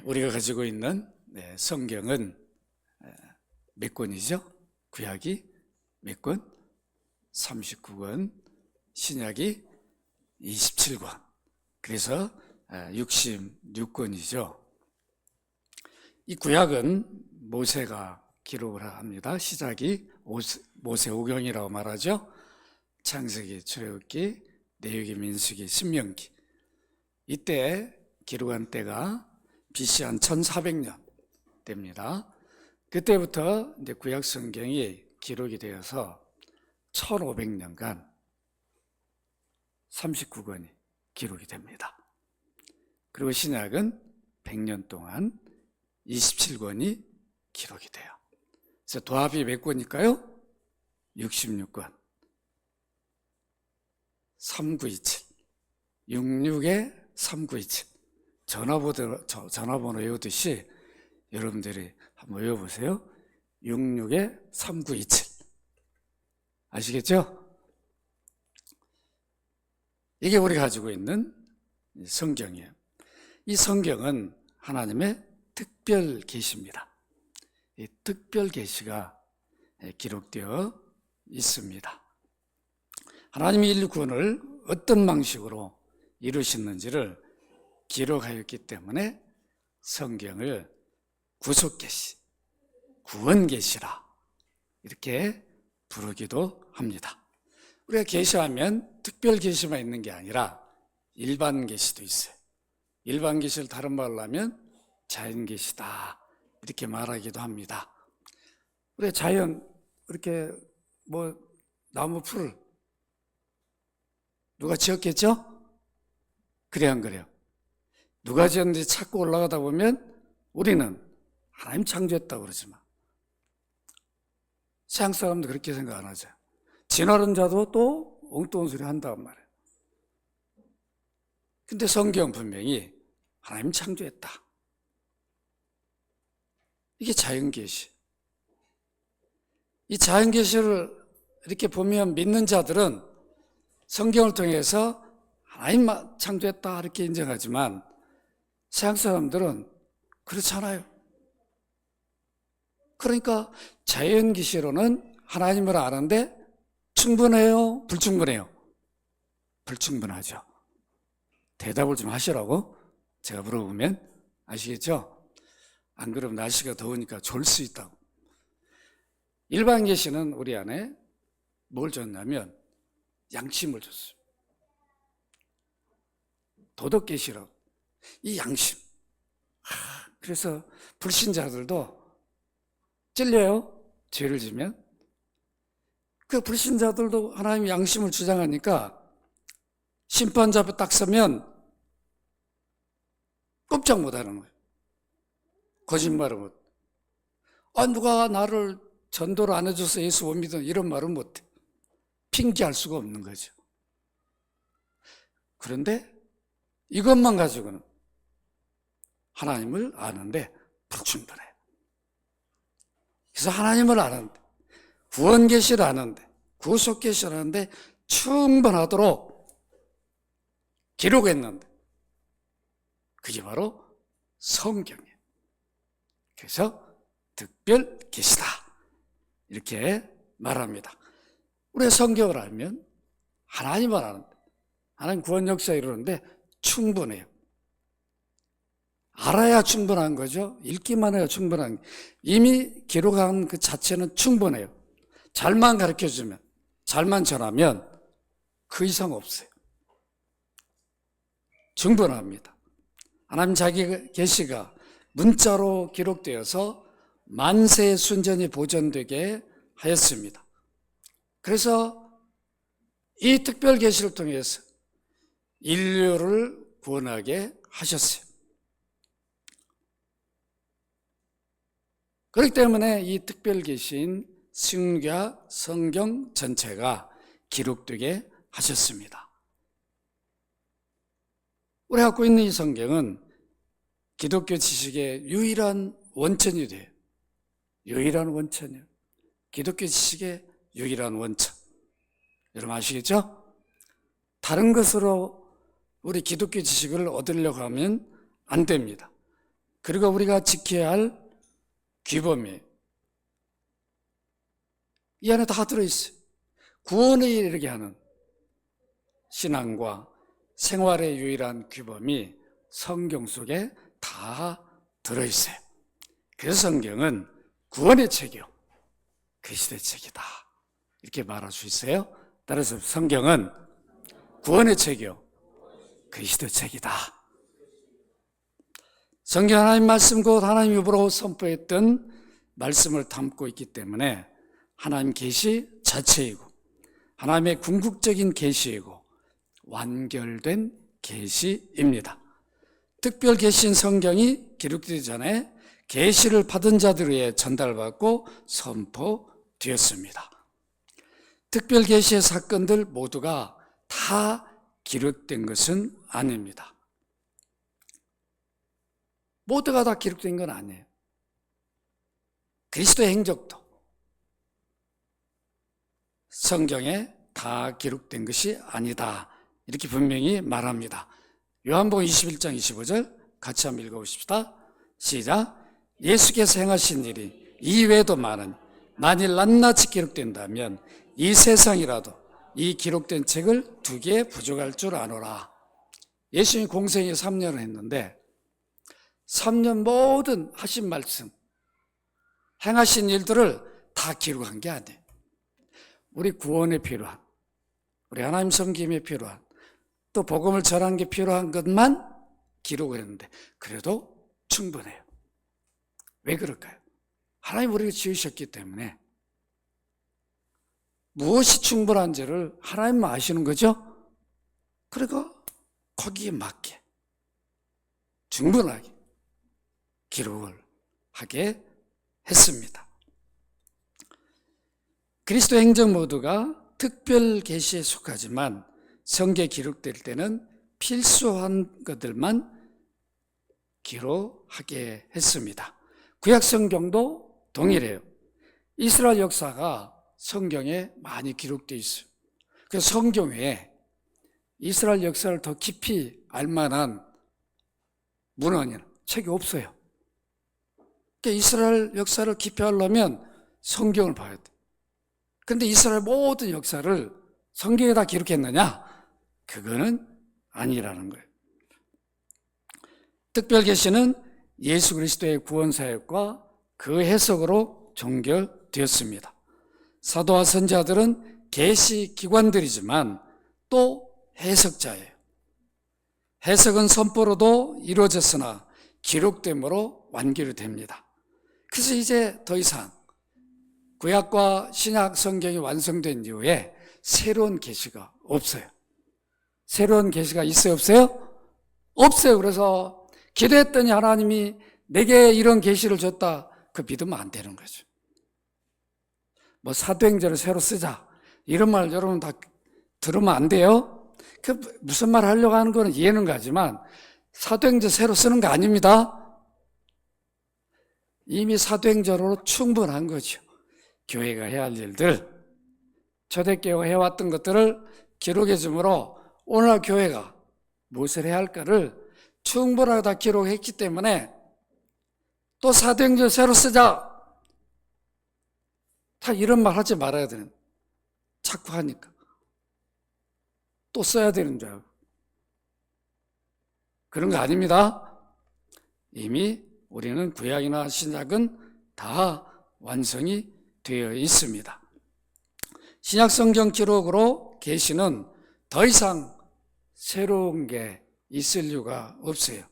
우리가 가지고 있는 성경은 몇 권이죠? 구약이 몇 권? 39권, 신약이 27권. 그래서 66권이죠. 이 구약은 모세가 기록을 합니다. 시작이 모세오경이라고 말하죠. 창세기, 출애굽기, 레위기, 민수기, 신명기. 이때 기록한 때가 BC 한 1400년 됩니다. 그때부터 이제 구약 성경이 기록이 되어서 1500년간 39권이 기록이 됩니다. 그리고 신약은 100년 동안 27권이 기록이 돼요. 그래서 도합이 몇 권일까요? 66권. 3927. 66에 3927. 전화번호 외우듯이 여러분들이 한번 외워보세요. 66에 3927. 아시겠죠? 이게 우리가 가지고 있는 성경이에요. 이 성경은 하나님의 특별 계시입니다. 이 특별 계시가 기록되어 있습니다. 하나님이 인류 구원을 어떤 방식으로 이루시는지를 기록하였기 때문에 성경을 구속계시, 구원계시라 이렇게 부르기도 합니다. 우리가 계시하면 특별 계시만 있는 게 아니라 일반 계시도 있어요. 일반 계시를 다른 말로 하면 자연 계시다 이렇게 말하기도 합니다. 우리 자연 이렇게 나무 풀을 누가 지었겠죠? 그래 안 그래요? 누가 지었는지 찾고 올라가다 보면 우리는 하나님 창조했다고 그러지만 세상 사람도 그렇게 생각 안 하죠. 지나는 자도 또 엉뚱한 소리 한다고 말해요. 근데 성경 분명히 하나님 창조했다. 이게 자연계시. 이 자연계시를 이렇게 보면 믿는 자들은 성경을 통해서 하나님 창조했다 이렇게 인정하지만 세상 사람들은 그렇잖아요. 그러니까 자연계시로는 하나님을 아는데 충분해요? 불충분해요? 불충분하죠. 대답을 좀 하시라고 제가 물어보면 아시겠죠? 안 그러면 날씨가 더우니까 졸 수 있다고. 일반 계시는 우리 안에 뭘 줬냐면 양심을 줬어요. 도덕 계시라고. 이 양심. 그래서 불신자들도 찔려요. 죄를 지면. 그 불신자들도 하나님의 양심을 주장하니까 심판자 앞에 딱 서면 꼼짝 못하는 거예요. 거짓말을 못. 누가 나를 전도를 안 해줘서 예수 못 믿은 이런 말은 못해. 핑계할 수가 없는 거죠. 그런데 이것만 가지고는 하나님을 아는데 불충분해요. 그래서 하나님을 아는데 구원 계시를 아는데 구속 계시를 아는데 충분하도록 기록했는데 그게 바로 성경이에요. 그래서 특별 계시다 이렇게 말합니다. 우리가 성경을 알면 하나님을 아는데 하나님 구원 역사 이루는데 충분해요. 알아야 충분한 거죠. 읽기만 해야 충분한 거예요. 이미 기록한 그 자체는 충분해요. 잘만 가르쳐주면, 잘만 전하면 그 이상 없어요. 충분합니다. 하나님 자기 계시가 문자로 기록되어서 만세 순전히 보존되게 하였습니다. 그래서 이 특별 계시를 통해서 인류를 구원하게 하셨어요. 그렇기 때문에 이 특별 계시인 신약 성경 전체가 기록되게 하셨습니다. 우리가 갖고 있는 이 성경은 기독교 지식의 유일한 원천이 돼요. 유일한 원천이에요. 기독교 지식의 유일한 원천. 여러분 아시겠죠? 다른 것으로 우리 기독교 지식을 얻으려고 하면 안 됩니다. 그리고 우리가 지켜야 할 규범이에요. 이 안에 다 들어있어요. 구원에 이르게 하는 신앙과 생활의 유일한 규범이 성경 속에 다 들어있어요. 그래서 성경은 구원의 책이요, 그리스도의 책이다, 이렇게 말할 수 있어요. 따라서 성경은 구원의 책이요, 그리스도의 책이다. 성경 하나님 말씀, 곧 하나님 입으로 선포했던 말씀을 담고 있기 때문에 하나님 계시 자체이고 하나님의 궁극적인 계시이고 완결된 계시입니다. 특별 계시인 성경이 기록되기 전에 계시를 받은 자들에 의해 전달받고 선포되었습니다. 특별 계시의 사건들 모두가 다 기록된 것은 아닙니다. 모두가 다 기록된 건 아니에요. 그리스도의 행적도 성경에 다 기록된 것이 아니다, 이렇게 분명히 말합니다. 요한복음 21장 25절 같이 한번 읽어보십시다. 시작. 예수께서 행하신 일이 이외에도 많으니 만일 낱낱이 기록된다면 이 세상이라도 이 기록된 책을 두 개 부족할 줄 아노라. 예수님이 공생에 3년을 했는데 3년 모든 하신 말씀, 행하신 일들을 다 기록한 게 아니에요. 우리 구원에 필요한, 우리 하나님 섬김에 필요한, 또 복음을 전하는 게 필요한 것만 기록을 했는데 그래도 충분해요. 왜 그럴까요? 하나님 우리를 지으셨기 때문에 무엇이 충분한지를 하나님만 아시는 거죠? 그러니까 거기에 맞게 충분하게 기록을 하게 했습니다. 그리스도 행적 모두가 특별 계시에 속하지만 성경에 기록될 때는 필수한 것들만 기록하게 했습니다. 구약 성경도 동일해요. 이스라엘 역사가 성경에 많이 기록되어 있어요. 그래서 성경 외에 이스라엘 역사를 더 깊이 알만한 문헌이나 책이 없어요. 그러니까 이스라엘 역사를 깊이 알려면 성경을 봐야 돼요. 그런데 이스라엘 모든 역사를 성경에 다 기록했느냐? 그거는 아니라는 거예요. 특별 계시는 예수 그리스도의 구원 사역과 그 해석으로 종결되었습니다. 사도와 선지자들은 계시 기관들이지만 또 해석자예요. 해석은 선포로도 이루어졌으나 기록됨으로 완결이 됩니다. 그래서 이제 더 이상 구약과 신약 성경이 완성된 이후에 새로운 계시가 없어요. 새로운 계시가 있어요, 없어요? 없어요. 그래서 기도했더니 하나님이 내게 이런 계시를 줬다, 그 믿으면 안 되는 거죠. 뭐 사도행전을 새로 쓰자, 이런 말 여러분 다 들으면 안 돼요. 그 무슨 말 하려고 하는 거는 이해는 가지만 사도행전 새로 쓰는 거 아닙니다. 이미 사도행전으로 충분한 거죠. 교회가 해야 할 일들, 초대교회가 해왔던 것들을 기록해 주므로 오늘날 교회가 무엇을 해야 할까를 충분하게 다 기록했기 때문에 또 사도행전 새로 쓰자, 다 이런 말 하지 말아야 되는, 자꾸 하니까 또 써야 되는 줄 알고. 그런 거 아닙니다. 이미 우리는 구약이나 신약은 다 완성이 되어 있습니다. 신약 성경 기록으로 계시는 더 이상 새로운 게 있을 이유가 없어요.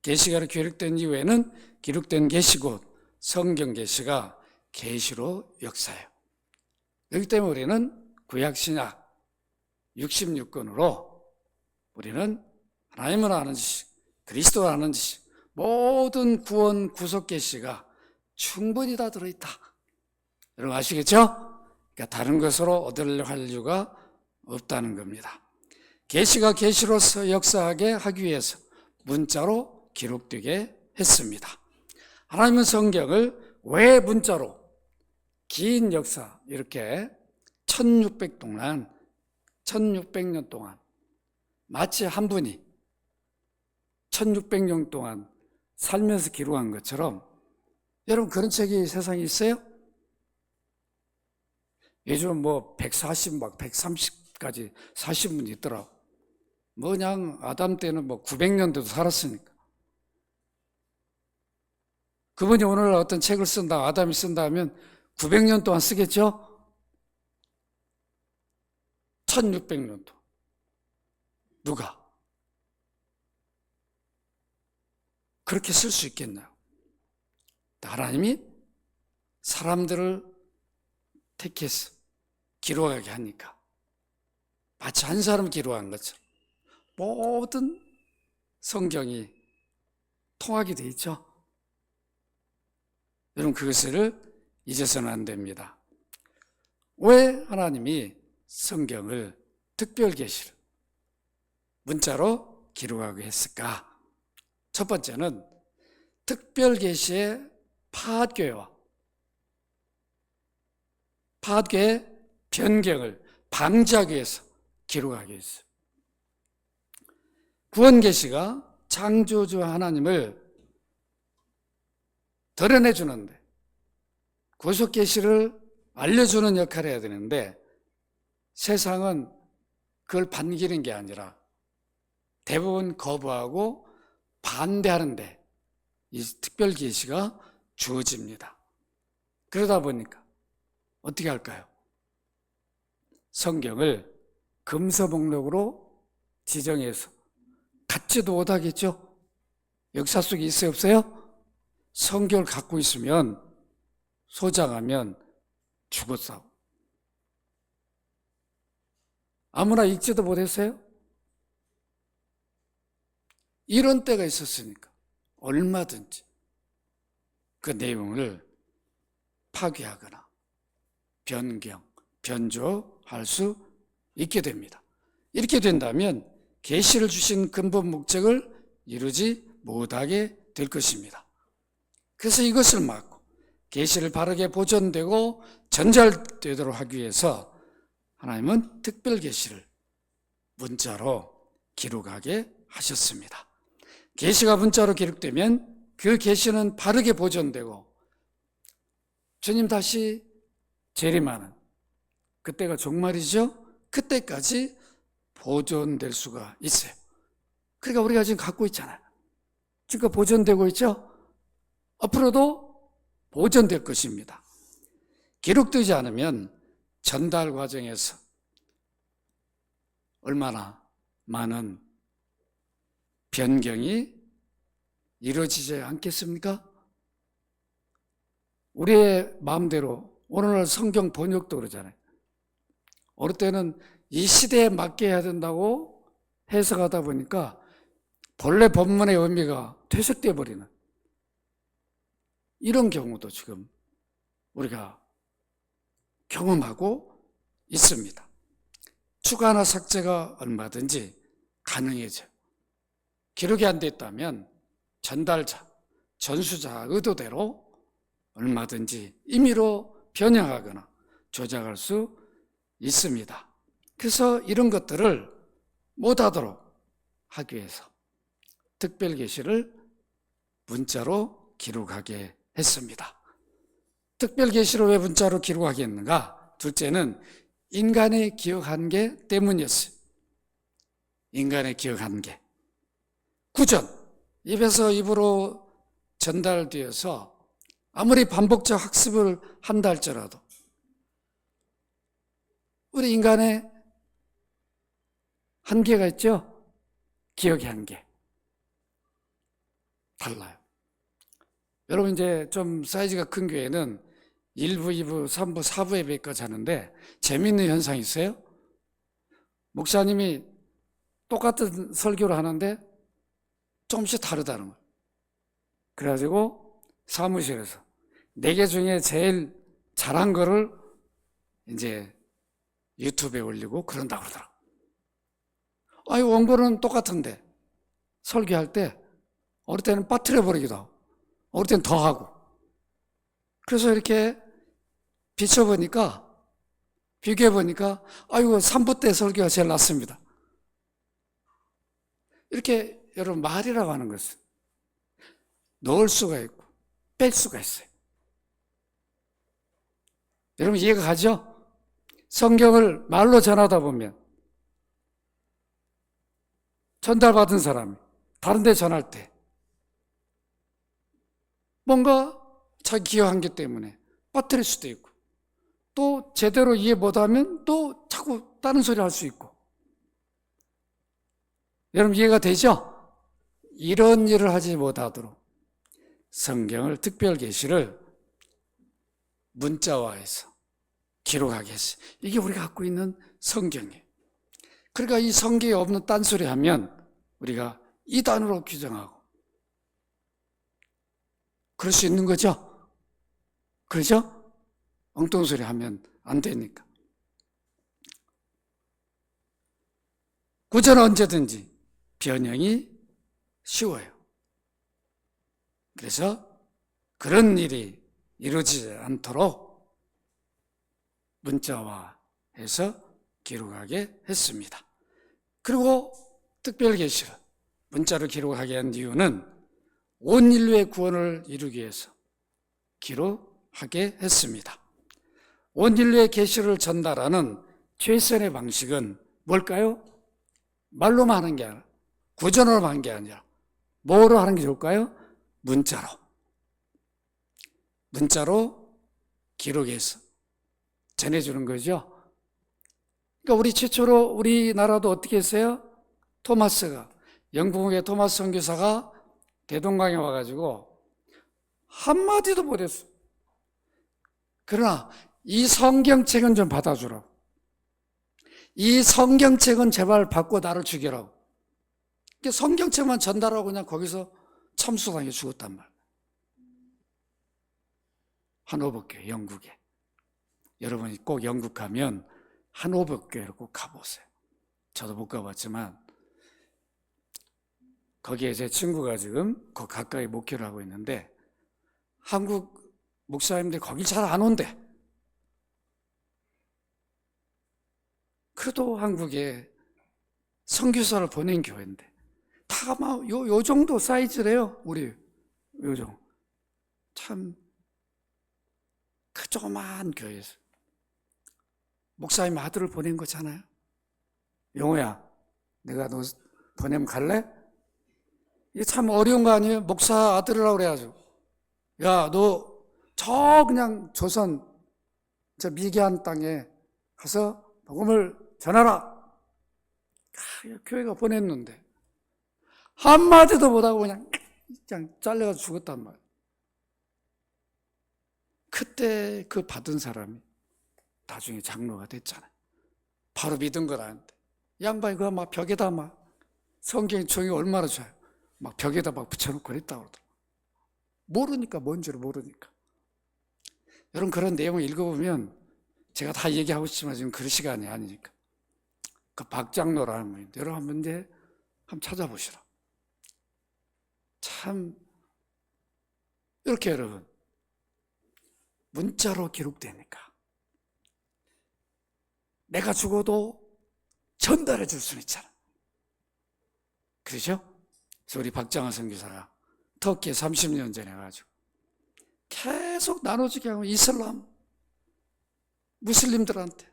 계시가 기록된 이후에는 기록된 계시 곧 성경 계시가 계시로 역사해요. 그렇기 때문에 우리는 구약 신약 66권으로 우리는 하나님을 아는 지식, 그리스도를 아는 지식, 모든 구원 구속 계시가 충분히 다 들어있다. 여러분 아시겠죠? 그러니까 다른 것으로 얻으려고 할 이유가 없다는 겁니다. 계시가 계시로서 역사하게 하기 위해서 문자로 기록되게 했습니다. 하나님은 성경을 왜 문자로 긴 역사, 이렇게 1600년 동안 마치 한 분이 1600년 동안 살면서 기록한 것처럼 여러분 그런 책이 세상에 있어요? 요즘 뭐 140, 막 130까지 사신 분이 있더라고. 뭐 그냥 아담 때는 뭐 900년대도 살았으니까. 그분이 오늘 어떤 책을 쓴다, 아담이 쓴다 하면 900년 동안 쓰겠죠? 1600년도. 누가? 그렇게 쓸 수 있겠나요? 하나님이 사람들을 택해서 기록하게 하니까 마치 한 사람 기록한 것처럼 모든 성경이 통하게 돼 있죠. 여러분 그것을 잊어서는 안 됩니다. 왜 하나님이 성경을 특별계시를 문자로 기록하게 했을까? 첫 번째는 특별계시의 파악교회와 파악교회의 변경을 방지하기 위해서 기록하게 했어요. 구원계시가 창조주 하나님을 드러내주는데 구속계시를 알려주는 역할을 해야 되는데 세상은 그걸 반기는 게 아니라 대부분 거부하고 반대하는데 이 특별계시가 주어집니다. 그러다 보니까 어떻게 할까요? 성경을 금서목록으로 지정해서 갖지도 못하겠죠? 역사 속에 있어요, 없어요? 성경을 갖고 있으면 소장하면 죽었어. 아무나 읽지도 못했어요? 이런 때가 있었으니까 얼마든지 그 내용을 파괴하거나 변경, 변조할 수 있게 됩니다. 이렇게 된다면 계시를 주신 근본 목적을 이루지 못하게 될 것입니다. 그래서 이것을 막고 계시를 바르게 보존되고 전달되도록 하기 위해서 하나님은 특별 계시를 문자로 기록하게 하셨습니다. 계시가 문자로 기록되면 그 계시는 바르게 보존되고 주님 다시 재림하는 그때가 종말이죠. 그때까지 보존될 수가 있어요. 그러니까 우리가 지금 갖고 있잖아요. 지금 보존되고 있죠. 앞으로도 보존될 것입니다. 기록되지 않으면 전달 과정에서 얼마나 많은 변경이 이루어지지 않겠습니까? 우리의 마음대로 오늘날 성경 번역도 그러잖아요. 어느 때는 이 시대에 맞게 해야 된다고 해석하다 보니까 본래 본문의 의미가 퇴색되어 버리는 이런 경우도 지금 우리가 경험하고 있습니다. 추가나 삭제가 얼마든지 가능해져요. 기록이 안 됐다면 전달자, 전수자 의도대로 얼마든지 임의로 변형하거나 조작할 수 있습니다. 그래서 이런 것들을 못하도록 하기 위해서 특별계시를 문자로 기록하게 했습니다. 특별계시를 왜 문자로 기록하게 했는가? 둘째는 인간의 기억 한계 때문이었어요. 인간의 기억 한계. 구전, 입에서 입으로 전달되어서 아무리 반복적 학습을 한다 할지라도 우리 인간의 한계가 있죠? 기억의 한계. 달라요. 여러분 이제 좀 사이즈가 큰 교회는 1부, 2부, 3부, 4부 예배까지 하는데 재미있는 현상이 있어요. 목사님이 똑같은 설교를 하는데 조금씩 다르다는 거예요. 그래가지고 사무실에서 4개 중에 제일 잘한 거를 이제 유튜브에 올리고 그런다고 그러더라고요. 아니, 원고는 똑같은데 설교할 때 어느 때는 빠뜨려 버리기도 하고 어느 때는 더 하고 그래서 이렇게 비춰보니까 비교해보니까 아이고 3부 때 설교가 제일 낫습니다. 이렇게 여러분 말이라고 하는 것은 넣을 수가 있고 뺄 수가 있어요. 여러분 이해가 가죠? 성경을 말로 전하다 보면 전달받은 사람이 다른 데 전할 때 뭔가 자기 기여한 게 때문에 빠뜨릴 수도 있고 또 제대로 이해 못하면 또 자꾸 다른 소리 할 수 있고 여러분 이해가 되죠? 이런 일을 하지 못하도록 성경을 특별 계시를 문자화해서 기록하게 했어요. 이게 우리가 갖고 있는 성경이에요. 그러니까 이 성경에 없는 딴소리 하면 우리가 이단으로 규정하고 그럴 수 있는 거죠? 그렇죠? 엉뚱소리 하면 안 되니까. 구절은 언제든지 변형이 쉬워요. 그래서 그런 일이 이루어지지 않도록 문자화해서 기록하게 했습니다. 그리고 특별계시를 문자로 기록하게 한 이유는 온 인류의 구원을 이루기 위해서 기록하게 했습니다. 온 인류의 계시를 전달하는 최선의 방식은 뭘까요? 말로만 하는 게 아니라 구전으로 하는 게 아니라 뭐로 하는 게 좋을까요? 문자로 기록해서 전해주는 거죠. 그러니까 우리 최초로 우리나라도 어떻게 했어요? 토마스가 영국의 토마스 선교사가 대동강에 와가지고 한마디도 못했어. 그러나 이 성경책은 좀 받아주라고. 이 성경책은 제발 받고 나를 죽이라고. 성경책만 전달하고 그냥 거기서 참수당해 죽었단 말이에요. 한오버교회 영국에. 여러분이 꼭 영국 가면 한오버교회를 꼭 가보세요. 저도 못 가봤지만 거기에 제 친구가 지금 그 가까이 목회를 하고 있는데 한국 목사님들이 거길 잘 안 온대. 그래도 한국에 선교사를 보낸 교회인데 다 막 요 정도 사이즈래요. 우리 요 정도. 참 그 조그만 교회에서 목사님 아들을 보낸 거잖아요. 영호야, 내가 너 보내면 갈래? 이게 참 어려운 거 아니에요? 목사 아들이라고 그래가지고 야, 너 저 그냥 조선 저 미개한 땅에 가서 복음을 전하라. 교회가 보냈는데 한마디도 못하고 그냥 잘려가지고 죽었단 말이에요. 그때 그 받은 사람이 나중에 장로가 됐잖아요. 바로 믿은 걸 아는데 양반이 그거 막 벽에다 막 성경 종이 얼마나 좋아요. 막 벽에다 막 붙여놓고 그랬다고 그러더라고요. 모르니까 뭔지를 모르니까. 여러분 그런 내용을 읽어보면 제가 다 얘기하고 싶지만 지금 그럴 시간이 아니니까 그 박장로라는 분인데 여러분 한번 이제 한번 찾아보시라. 참 이렇게 여러분 문자로 기록되니까 내가 죽어도 전달해 줄 수는 있잖아. 그렇죠? 그래서 우리 박장하 선교사가 터키에 30년 전에 가지고 계속 나눠주게 하고 이슬람 무슬림들한테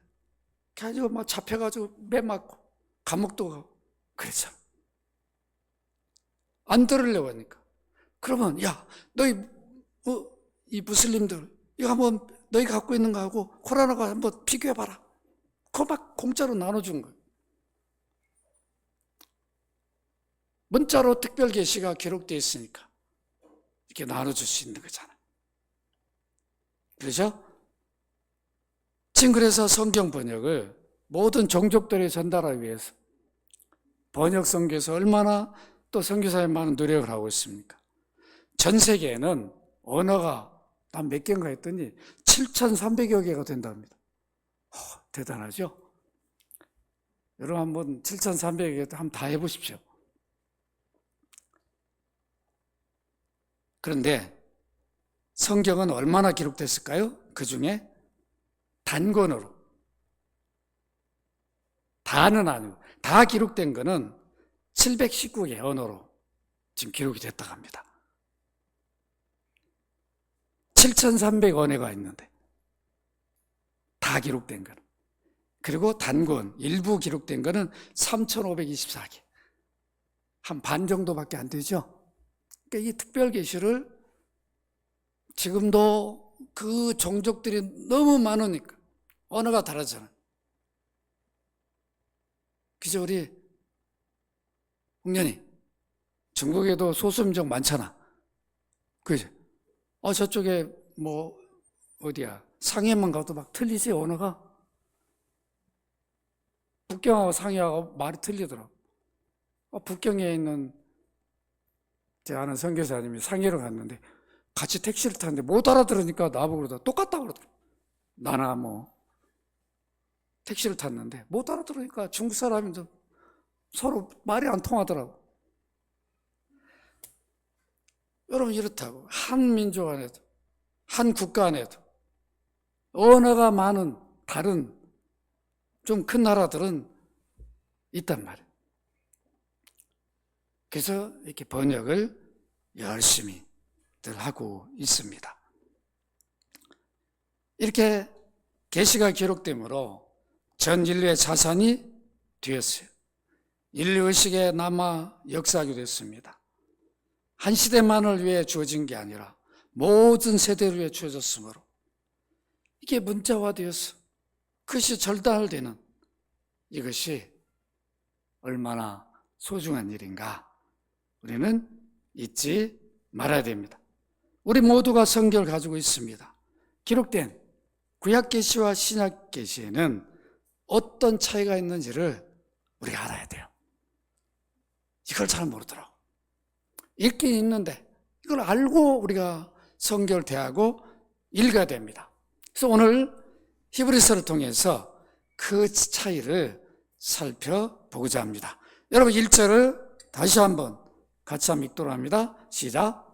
가지고 막 잡혀가지고 매 맞고 감옥도 가고 그랬잖아. 안 들으려고 하니까 그러면 야 너희 이 무슬림들 이거 한번 너희 갖고 있는 거하고 코란하고 한번 비교해봐라. 그거 막 공짜로 나눠준 거예요. 문자로 특별 계시가 기록되어 있으니까 이렇게 나눠줄 수 있는 거잖아요. 그렇죠? 지금 그래서 성경 번역을 모든 종족들에 전달하기 위해서 번역 선교에서 얼마나 또 선교사에 많은 노력을 하고 있습니까? 전 세계에는 언어가 난 몇 개인가 했더니 7,300여 개가 된답니다. 대단하죠? 여러분 한번 7,300여 개 한번 다 해보십시오. 그런데 성경은 얼마나 기록됐을까요? 그 중에 단권으로. 다는 아니고 다 기록된 거는 719개 언어로 지금 기록이 됐다고 합니다. 7,300언어가 있는데 다 기록된 거는. 그리고 단권 일부 기록된 거는 3,524개. 한 반 정도밖에 안 되죠. 그러니까 이 특별계시를 지금도 그 종족들이 너무 많으니까 언어가 다르잖아요. 그죠? 우리 홍련이 중국에도 소수민족 많잖아. 그죠? 저쪽에 뭐 어디야 상해만 가도 막 틀리지 언어가. 북경하고 상해하고 말이 틀리더라고. 북경에 있는 제 아는 선교사님이 상해로 갔는데 같이 택시를 타는데 못 알아들으니까 나보고 그러더라고. 똑같다고 그러더라고. 나나 뭐 택시를 탔는데 못 알아들으니까 중국 사람인데 서로 말이 안 통하더라고. 여러분 이렇다고 한 민족 안에도 한 국가 안에도 언어가 많은 다른 좀 큰 나라들은 있단 말이에요. 그래서 이렇게 번역을 열심히 들 하고 있습니다. 이렇게 계시가 기록되므로 전 인류의 자산이 되었어요. 인류 의식에 남아 역사하게 됐습니다. 한 시대만을 위해 주어진 게 아니라 모든 세대를 위해 주어졌으므로 이게 문자화되었어. 그것이 절단되는 이것이 얼마나 소중한 일인가 우리는 잊지 말아야 됩니다. 우리 모두가 성경을 가지고 있습니다. 기록된 구약계시와 신약계시에는 어떤 차이가 있는지를 우리가 알아야 돼요. 이걸 잘 모르더라고. 읽긴 읽는데 이걸 알고 우리가 성경을 대하고 읽어야 됩니다. 그래서 오늘 히브리서를 통해서 그 차이를 살펴보고자 합니다. 여러분 1절을 다시 한번 같이 한번 읽도록 합니다. 시작.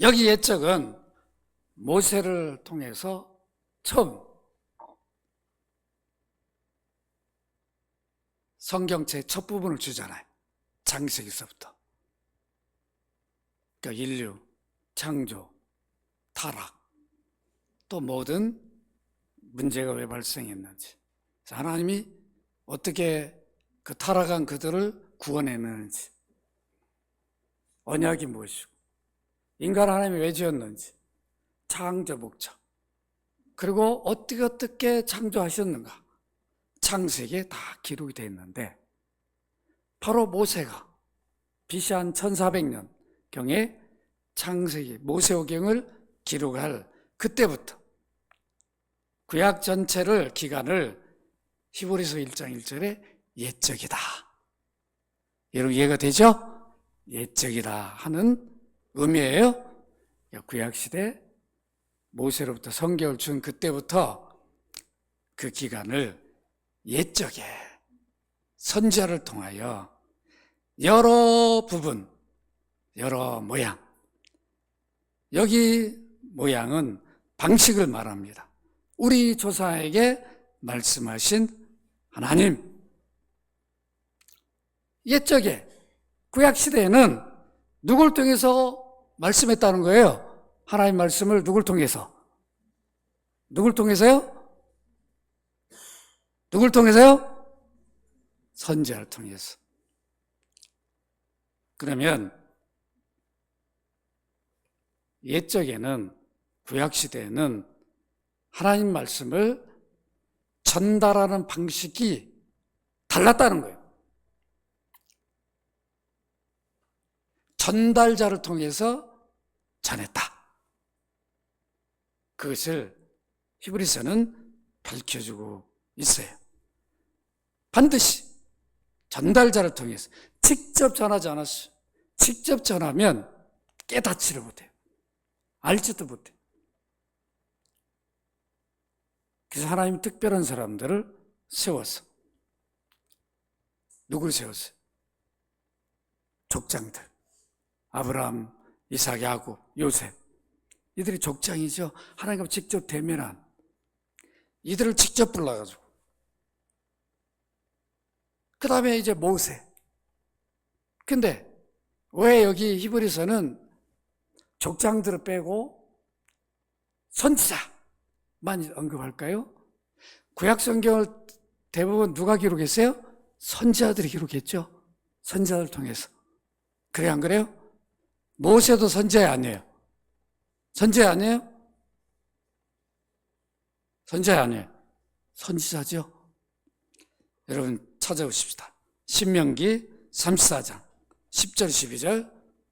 여기 옛적은 모세를 통해서 처음 성경책 첫 부분을 주잖아요. 창세기서부터. 그러니까 인류, 창조, 타락, 또 모든 문제가 왜 발생했는지, 하나님이 어떻게 그 타락한 그들을 구원했는지, 언약이 무엇이고, 인간 하나님이 왜 지었는지, 창조 목적, 그리고 어떻게 창조하셨는가, 창세기에 다 기록이 되어 있는데 바로 모세가 BC 한 1400년경에 창세기 모세오경을 기록할 그때부터 구약 전체를 기간을 히브리서 1장 1절에 옛적이다. 여러분 이해가 되죠? 옛적이다 하는 의미예요. 구약시대 모세로부터 성경을 준 그때부터 그 기간을 옛적에 선지자를 통하여 여러 부분, 여러 모양, 여기 모양은 방식을 말합니다. 우리 조상에게 말씀하신 하나님. 옛적에 구약시대에는 누굴 통해서 말씀했다는 거예요? 하나님 말씀을 누굴 통해서? 누굴 통해서요? 누굴 통해서요? 선지자를 통해서. 그러면 옛적에는 구약시대에는 하나님 말씀을 전달하는 방식이 달랐다는 거예요. 전달자를 통해서 전했다. 그것을 히브리서는 밝혀주고 있어요. 반드시 전달자를 통해서 직접 전하지 않았어요. 직접 전하면 깨닫지를 못해요. 알지도 못해요. 그래서 하나님이 특별한 사람들을 세워서 누굴 세웠어요? 족장들. 아브라함, 이삭, 야곱, 요셉. 이들이 족장이죠. 하나님과 직접 대면한 이들을 직접 불러가지고 그 다음에 이제 모세. 근데 왜 여기 히브리서는 족장들을 빼고 선지자만 언급할까요? 구약 성경을 대부분 누가 기록했어요? 선지자들이 기록했죠. 선지자들 통해서. 그래 안 그래요? 모세도 선지자 아니에요? 선지자 아니에요? 선지자 아니에요? 선지자죠. 여러분 찾아보십시다. 신명기 34장 10절 12절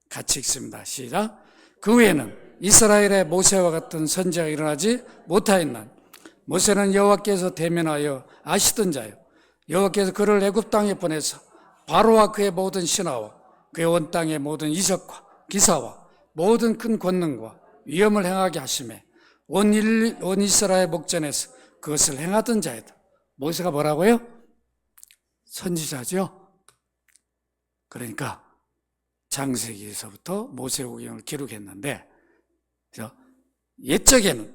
같이 읽습니다. 시작. 그 후에는 이스라엘의 모세와 같은 선지자가 일어나지 못하였나니 모세는 여호와께서 대면하여 아시던 자요 여호와께서 그를 애굽 땅에 보내서 바로와 그의 모든 신하와 그의 온 땅의 모든 이적과 기사와 모든 큰 권능과 위엄을 행하게 하시매 온 이스라엘 목전에서 그것을 행하던 자이다. 모세가 뭐라고요? 선지자죠. 그러니까 창세기에서부터 모세오경을 기록했는데 옛적에는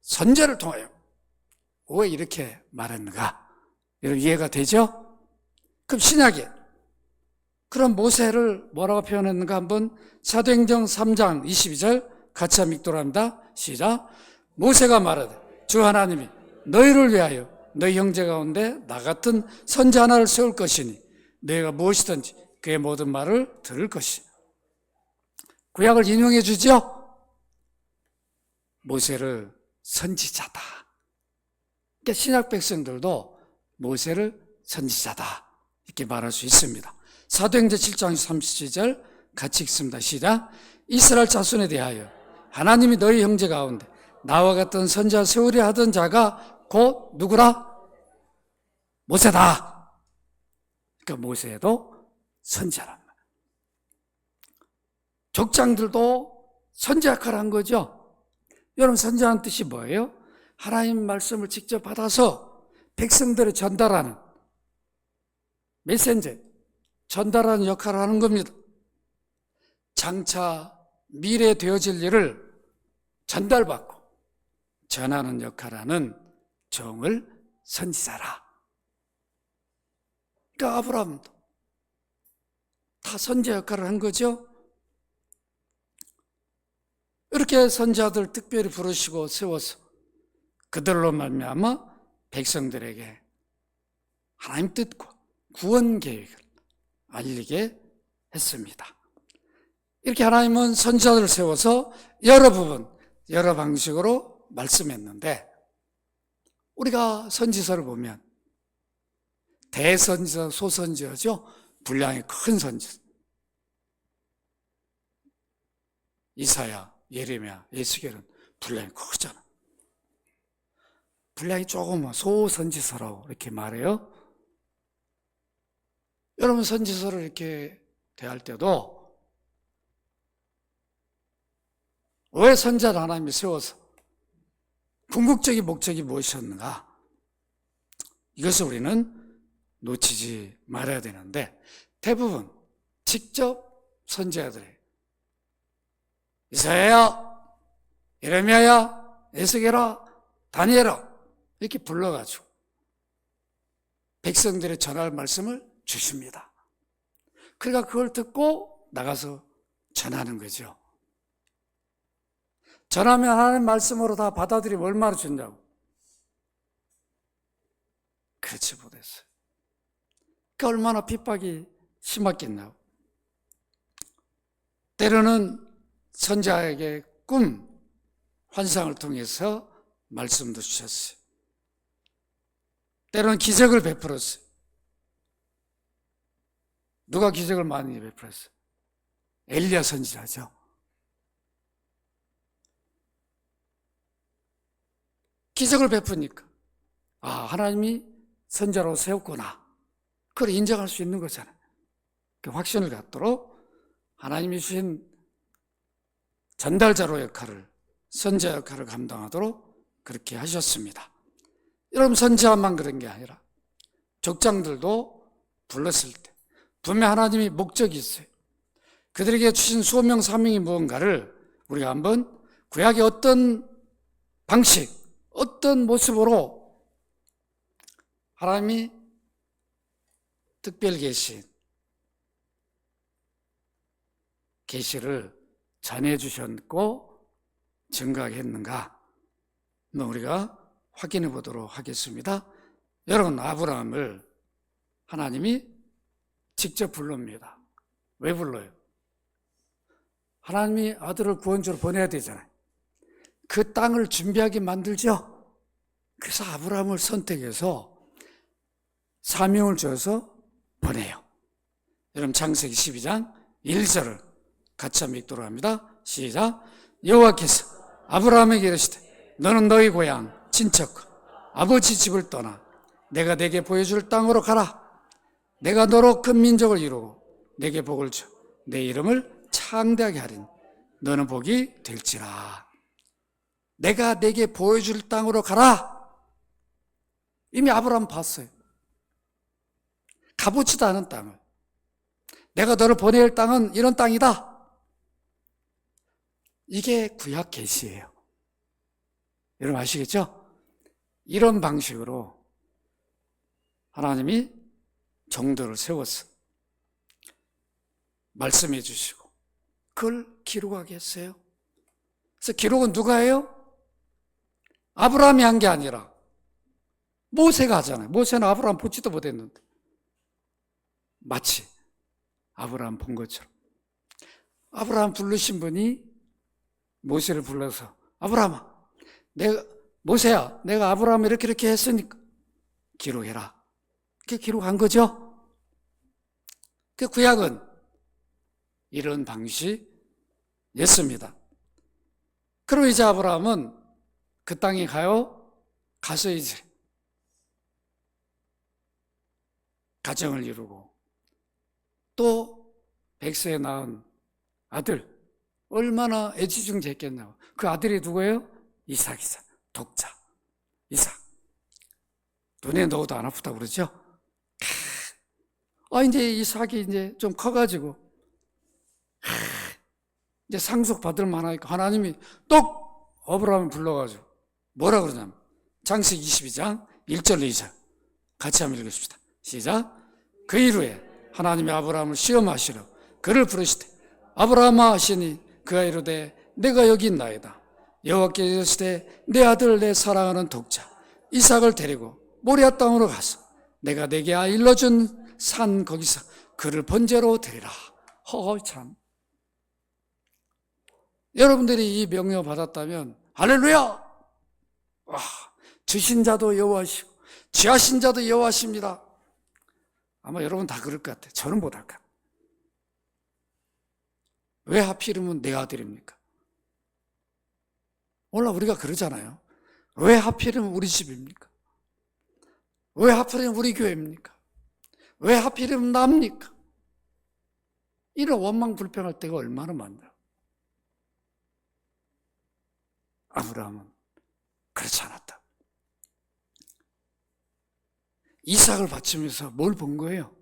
선지자를 통하여 왜 이렇게 말했는가? 여러분 이해가 되죠? 그럼 신약에 그럼 모세를 뭐라고 표현했는가 한번 사도행전 3장 22절 같이 한번 읽도록 합니다. 시작. 모세가 말하되 주 하나님이 너희를 위하여 너희 형제 가운데 나 같은 선지 하나를 세울 것이니 너희가 무엇이든지 그의 모든 말을 들을 것이니. 구약을 인용해 주죠. 모세를 선지자다. 그러니까 신약 백성들도 모세를 선지자다 이렇게 말할 수 있습니다. 사도행전 7장 37절 같이 읽습니다. 시작. 이스라엘 자손에 대하여 하나님이 너희 형제 가운데 나와 같은 선지자 세우려 하던 자가 곧 누구라? 모세다. 그러니까 모세도 선지자란 말이에요. 족장들도 선지 역할을 한 거죠. 여러분 선지자는 뜻이 뭐예요? 하나님 말씀을 직접 받아서 백성들에 전달하는 메신저, 전달하는 역할을 하는 겁니다. 장차 미래에 되어질 일을 전달받고 전하는 역할을 하는 종을 선지자라. 그러니까 아브라함도 다 선지자 역할을 한 거죠. 이렇게 선지자들 특별히 부르시고 세워서 그들로 말미암아 백성들에게 하나님 뜻과 구원 계획을 알리게 했습니다. 이렇게 하나님은 선지자들을 세워서 여러 부분, 여러 방식으로 말씀했는데 우리가 선지서를 보면 대선지자, 소선지자죠. 분량이 큰 선지자. 이사야, 예레미야, 에스겔은 분량이 크잖아. 분량이 조금은 소선지서라고 이렇게 말해요. 여러분 선지서를 이렇게 대할 때도 왜 선지자를 하나님이 세워서 궁극적인 목적이 무엇이었는가? 이것을 우리는 놓치지 말아야 되는데 대부분 직접 선지자들이 이사야야, 예레미야야, 에스겔아, 다니엘아 이렇게 불러가지고 백성들의 전할 말씀을 주십니다. 그러니까 그걸 듣고 나가서 전하는 거죠. 전하면 하나님 말씀으로 다 받아들이면 얼마나 준다고? 그렇지 못했어요. 그러니까 얼마나 핍박이 심했겠나요? 때로는 선지자에게 꿈, 환상을 통해서 말씀도 주셨어요. 때로는 기적을 베풀었어요. 누가 기적을 많이 베풀었어요? 엘리야 선지자죠. 기적을 베푸니까 하나님이 선지자로 세웠구나. 그걸 인정할 수 있는 거잖아요. 그 확신을 갖도록 하나님이 주신 전달자로 역할을, 선지자 역할을 감당하도록 그렇게 하셨습니다. 여러분 선지자만 그런 게 아니라 족장들도 불렀을 때 분명 하나님이 목적이 있어요. 그들에게 주신 소명, 사명이 무언가를 우리가 한번 구약의 어떤 방식, 어떤 모습으로 하나님이 특별 계시를 전해주셨고 증거했는가? 우리가 확인해 보도록 하겠습니다. 여러분, 아브라함을 하나님이 직접 부릅니다. 왜 불러요? 하나님이 아들을 구원주로 보내야 되잖아요. 그 땅을 준비하게 만들죠. 그래서 아브라함을 선택해서 사명을 줘서 보내요. 여러분, 창세기 12장 1절을 같이 한번 읽도록 합니다. 시작. 여호와께서 아브라함에게 이르시되 너는 너희 고향 친척 아버지 집을 떠나 내가 내게 보여줄 땅으로 가라. 내가 너로 큰 민족을 이루고 내게 복을 줘 내 이름을 창대하게 하리니 너는 복이 될지라. 내가 내게 보여줄 땅으로 가라. 이미 아브라함 봤어요. 가보지도 않은 땅을. 내가 너를 보낼 땅은 이런 땅이다. 이게 구약 계시예요. 여러분 아시겠죠? 이런 방식으로 하나님이 정도를 세웠어. 말씀해 주시고 그걸 기록하게 했어요. 그래서 기록은 누가 해요? 아브라함이 한 게 아니라 모세가 하잖아요. 모세는 아브라함 보지도 못했는데 마치 아브라함 본 것처럼 아브라함 부르신 분이 모세를 불러서 아브라함아, 모세야, 내가 아브라함을 이렇게 했으니까 기록해라. 그렇게 기록한 거죠. 그 구약은 이런 방식이었습니다. 그리고 이제 아브라함은 그 땅에 가서 이제 가정을 이루고 또 100세에 낳은 아들, 얼마나 애지중지했겠냐고. 그 아들이 누구예요? 이삭이죠. 독자 이삭. 눈에 넣어도 안 아프다고 그러죠? 이제 이삭이 이제 좀 커가지고 이제 상속 받을 만하니까 하나님이 또 아브라함을 불러가지고 뭐라 그러냐면 창세기 22장 1절 2절 같이 한번 읽읍시다. 시작. 그 이후에 하나님이 아브라함을 시험하시려 그를 부르시되 아브라함아 하시니 그가 이르되 내가 여기 있나이다. 여호와께서 이르시되 내 아들 내 사랑하는 독자 이삭을 데리고 모리아 땅으로 가서 내가 내게 일러준 산 거기서 그를 번제로 드리라. 참. 여러분들이 이 명령 받았다면 할렐루야. 주신 자도 여호와시고 취하신 자도 여호와십니다. 아마 여러분 다 그럴 것 같아요. 저는 못할까. 왜 하필이면 내 아들입니까? 원래 우리가 그러잖아요. 왜 하필이면 우리 집입니까? 왜 하필이면 우리 교회입니까? 왜 하필이면 납니까? 이런 원망 불평할 때가 얼마나 많나요? 아브라함은 그렇지 않았다. 이삭을 바치면서 뭘 본 거예요?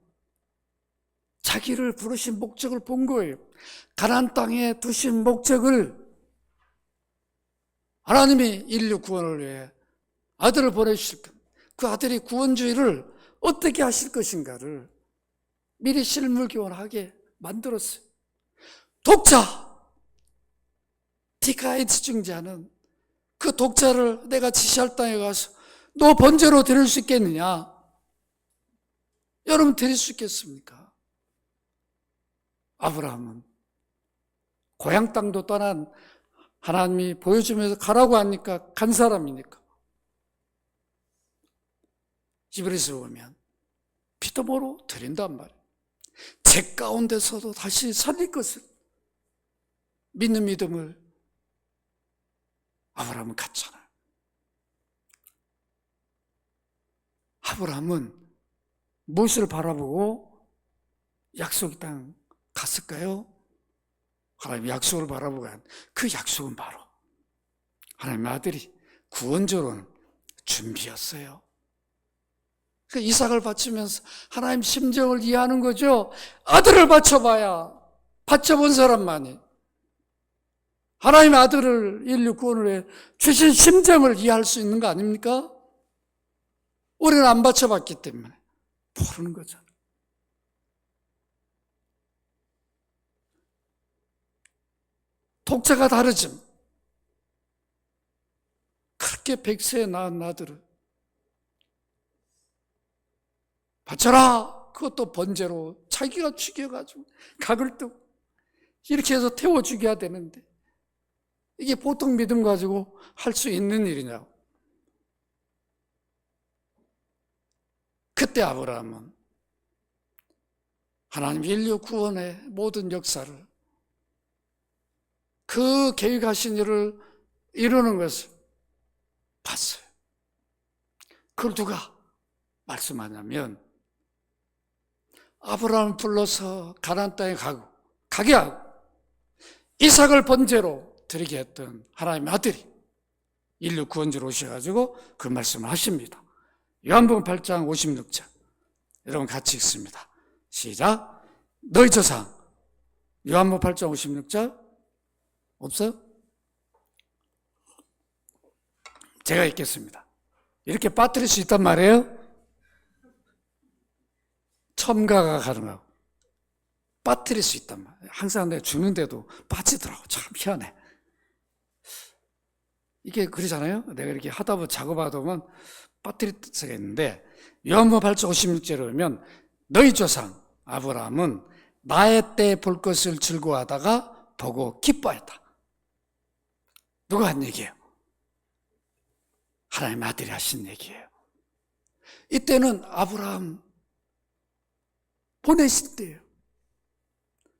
자기를 부르신 목적을 본 거예요. 가나안 땅에 두신 목적을 하나님이 인류 구원을 위해 아들을 보내주실 것, 그 아들이 구원주의를 어떻게 하실 것인가를 미리 실물교환하게 만들었어요. 독자, 네가 애지중지하는 그 독자를 내가 지시할 땅에 가서 너 번제로 드릴 수 있겠느냐? 여러분 드릴 수 있겠습니까? 아브라함은 고향 땅도 떠난 하나님이 보여주면서 가라고 하니까 간 사람이니까. 히브리서를 보면 피도모로 드린단 말이에요. 제 가운데서도 다시 살릴 것을 믿는 믿음을 아브라함은 갖잖아요. 아브라함은 무엇을 바라보고 약속의 땅 갔을까요? 하나님의 약속을 바라보고 그 약속은 바로 하나님의 아들이 구원자로는 준비였어요. 그 이삭을 바치면서 하나님 심정을 이해하는 거죠. 아들을 바쳐봐야 바쳐본 사람만이 하나님의 아들을 인류 구원을 해 주신 심정을 이해할 수 있는 거 아닙니까? 우리는 안 바쳐봤기 때문에 모르는 거잖아요. 독자가 다르지만 그렇게 100세에 낳은 아들을 바쳐라! 그것도 번제로 자기가 죽여가지고 각을 뜨고 이렇게 해서 태워 죽여야 되는데 이게 보통 믿음 가지고 할 수 있는 일이냐고. 그때 아브라함은 하나님 인류 구원의 모든 역사를, 그 계획하신 일을 이루는 것을 봤어요. 그걸 누가 말씀하냐면 아브라함을 불러서 가나안 땅에 가게 하고 이삭을 번제로 드리게 했던 하나님의 아들이 인류 구원주로 오셔가지고 그 말씀을 하십니다. 요한복음 8장 56절 여러분 같이 읽습니다. 시작. 너희 조상. 요한복음 8장 56절 없어요? 제가 읽겠습니다. 이렇게 빠뜨릴 수 있단 말이에요. 첨가가 가능하고 빠뜨릴 수 있단 말이에요. 항상 내가 주는데도 빠지더라고. 참 희한해. 이게 그러잖아요. 내가 이렇게 하다 보면 작업하다 보면 빠뜨릴 때가 있는데 요한복음 8장 56절에 보면 너희 조상 아브라함은 나의 때 볼 것을 즐거워하다가 보고 기뻐했다. 누가 한 얘기예요? 하나님의 아들이 하신 얘기예요. 이때는 아브라함 보내신 때예요.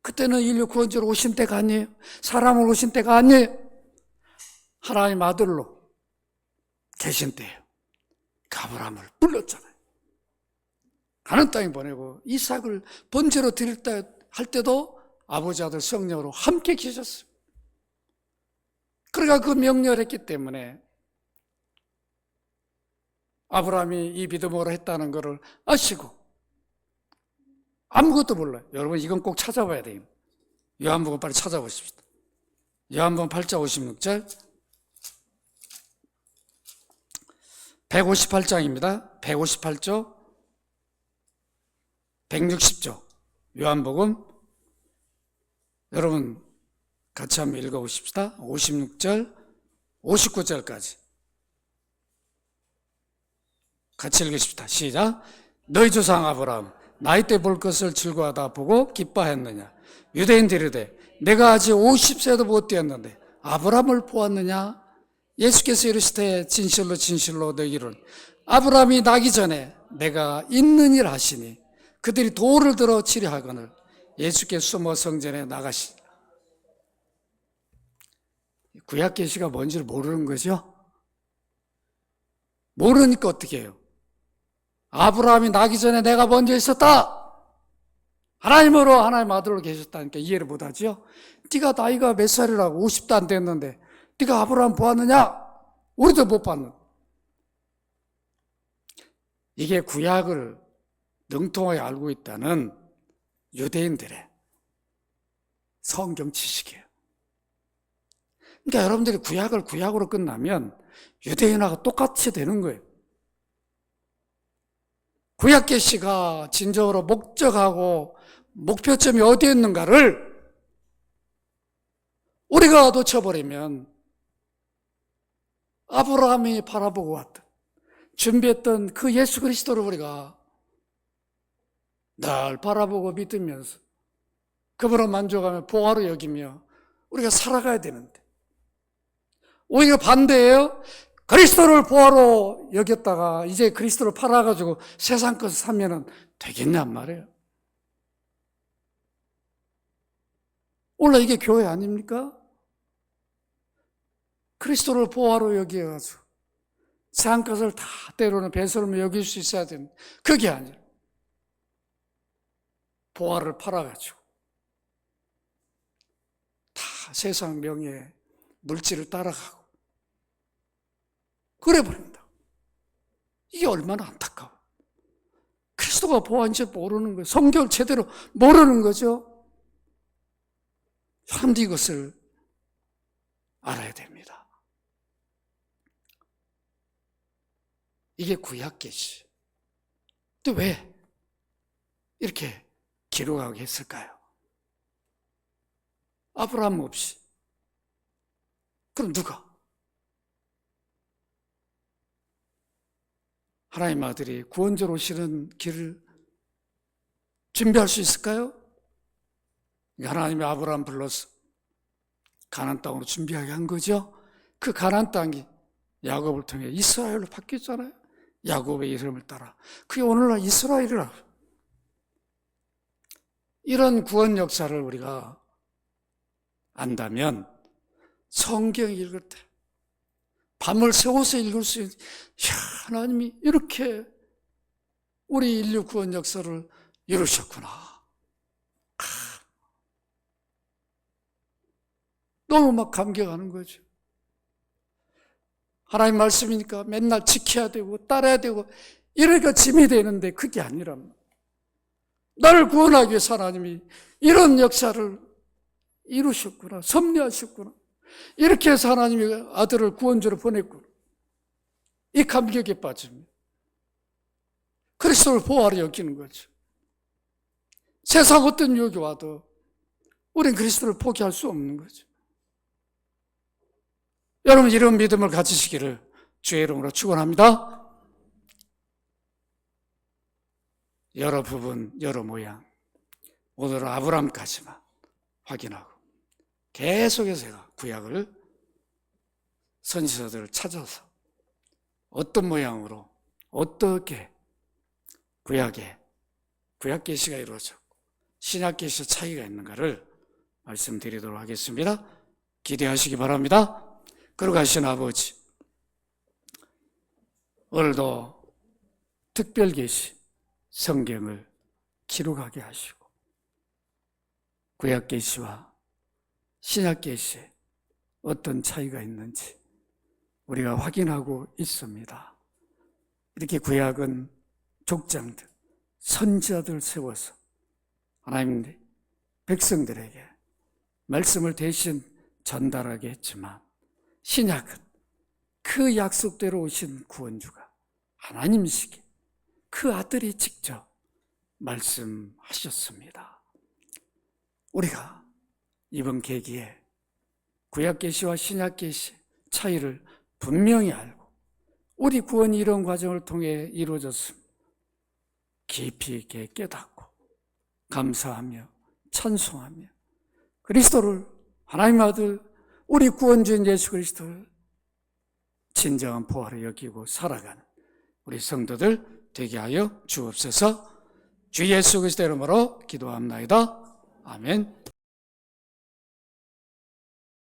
그때는 인류 구원주로 오신 때가 아니에요. 사람으로 오신 때가 아니에요. 하나님 아들로 계신 때예요. 그 아브라함을 불렀잖아요. 가나안 땅에 보내고 이삭을 번제로 드릴 때 할 때도 아버지 아들 성령으로 함께 계셨어요. 그러니까 그 명령을 했기 때문에 아브라함이 이 믿음으로 했다는 것을 아시고 아무것도 몰라요. 여러분 이건 꼭 찾아봐야 돼요. 요한복음 빨리 찾아보십시다. 요한복음 8장 56절 158장입니다. 158조 160조 요한복음 여러분 같이 한번 읽어보십시다. 56절 59절까지 같이 읽으십시다. 시작. 너희 조상 아브라함 나이 때 볼 것을 즐거워하다 보고 기뻐했느냐. 유대인들이 이르되 내가 아직 50세도 못 되었는데 아브라함을 보았느냐. 예수께서 이르시되 진실로 진실로 너희를 아브라함이 나기 전에 내가 있는 일 하시니 그들이 돌을 들어 치려 하거늘 예수께서 숨어 성전에 나가시. 구약 계시가 뭔지를 모르는 거죠. 모르니까 어떻게 해요? 아브라함이 나기 전에 내가 먼저 있었다. 하나님으로 하나님 아들로 계셨다니까 이해를 못하죠. 네가 나이가 몇 살이라고 50도 안 됐는데 네가 아브라함 보았느냐? 우리도 못 봤는. 이게 구약을 능통하게 알고 있다는 유대인들의 성경 지식이에요. 그러니까 여러분들이 구약을 구약으로 끝나면 유대인하고 똑같이 되는 거예요. 구약 계시가 진정으로 목적하고 목표점이 어디에 있는가를 우리가 놓쳐버리면 아브라함이 바라보고 왔던 준비했던 그 예수 그리스도를 우리가 늘 바라보고 믿으면서 그분을 만족하며 보화로 여기며 우리가 살아가야 되는데 오히려 반대예요. 그리스도를 보화로 여겼다가 이제 그리스도를 팔아가지고 세상 것을 사면은 되겠냔 말이에요. 원래 이게 교회 아닙니까? 그리스도를 보화로 여겨가지고 세상 것을 다 때로는 배설로 여길 수 있어야 되는데 그게 아니라 보화를 팔아가지고 다 세상 명예 물질을 따라가고 그래 버립니다. 이게 얼마나 안타까워. 그리스도가 보안인지 모르는 거예요. 성경을 제대로 모르는 거죠. 사람들이 이것을 알아야 됩니다. 이게 구약 계시. 또 왜 이렇게 기록하게 했을까요? 아브라함 없이 그럼 누가? 하나님 아들이 구원자로 오시는 길을 준비할 수 있을까요? 하나님이 아브라함 불러서 가나안 땅으로 준비하게 한 거죠. 그 가나안 땅이 야곱을 통해 이스라엘로 바뀌었잖아요. 야곱의 이름을 따라. 그게 오늘날 이스라엘이라고. 이런 구원 역사를 우리가 안다면 성경 읽을 때 밤을 새워서 읽을 수 있는, 하나님이 이렇게 우리 인류 구원 역사를 이루셨구나. 너무 막 감격하는 거죠. 하나님 말씀이니까 맨날 지켜야 되고 따라야 되고 이러니까 짐이 되는데 그게 아니란, 나를 구원하기 위해서 하나님이 이런 역사를 이루셨구나, 섭리하셨구나, 이렇게 해서 하나님이 아들을 구원주로 보냈구나. 이 감격에 빠집니다. 그리스도를 보호하려 여기는 거죠. 세상 어떤 유혹이 와도 우린 그리스도를 포기할 수 없는 거죠. 여러분, 이런 믿음을 가지시기를 주의 이름으로 축원합니다. 여러 부분, 여러 모양, 오늘은 아브라함까지만 확인하고 계속해서 제가 구약을, 선지서들을 찾아서 어떤 모양으로 어떻게 구약 계시가 이루어졌고 신약 계시 차이가 있는가를 말씀드리도록 하겠습니다. 기대하시기 바랍니다. 거룩하신 아버지, 오늘도 특별 계시 성경을 기록하게 하시고 구약 계시와 신약 계시에 어떤 차이가 있는지 우리가 확인하고 있습니다. 이렇게 구약은 족장들, 선지자들 세워서 하나님 백성들에게 말씀을 대신 전달하게 했지만, 신약은 그 약속대로 오신 구원주가 하나님이시기에 그 아들이 직접 말씀하셨습니다. 우리가 이번 계기에 구약 계시와 신약 계시 차이를 분명히 알고 우리 구원이 이런 과정을 통해 이루어졌음을 깊이 있게 깨닫고 감사하며 찬송하며 그리스도를, 하나님 아들, 우리 구원주인 예수 그리스도를 진정한 보화로 여기고 살아가는 우리 성도들 되게 하여 주옵소서. 주 예수 그리스도 이름으로 기도합나이다. 아멘.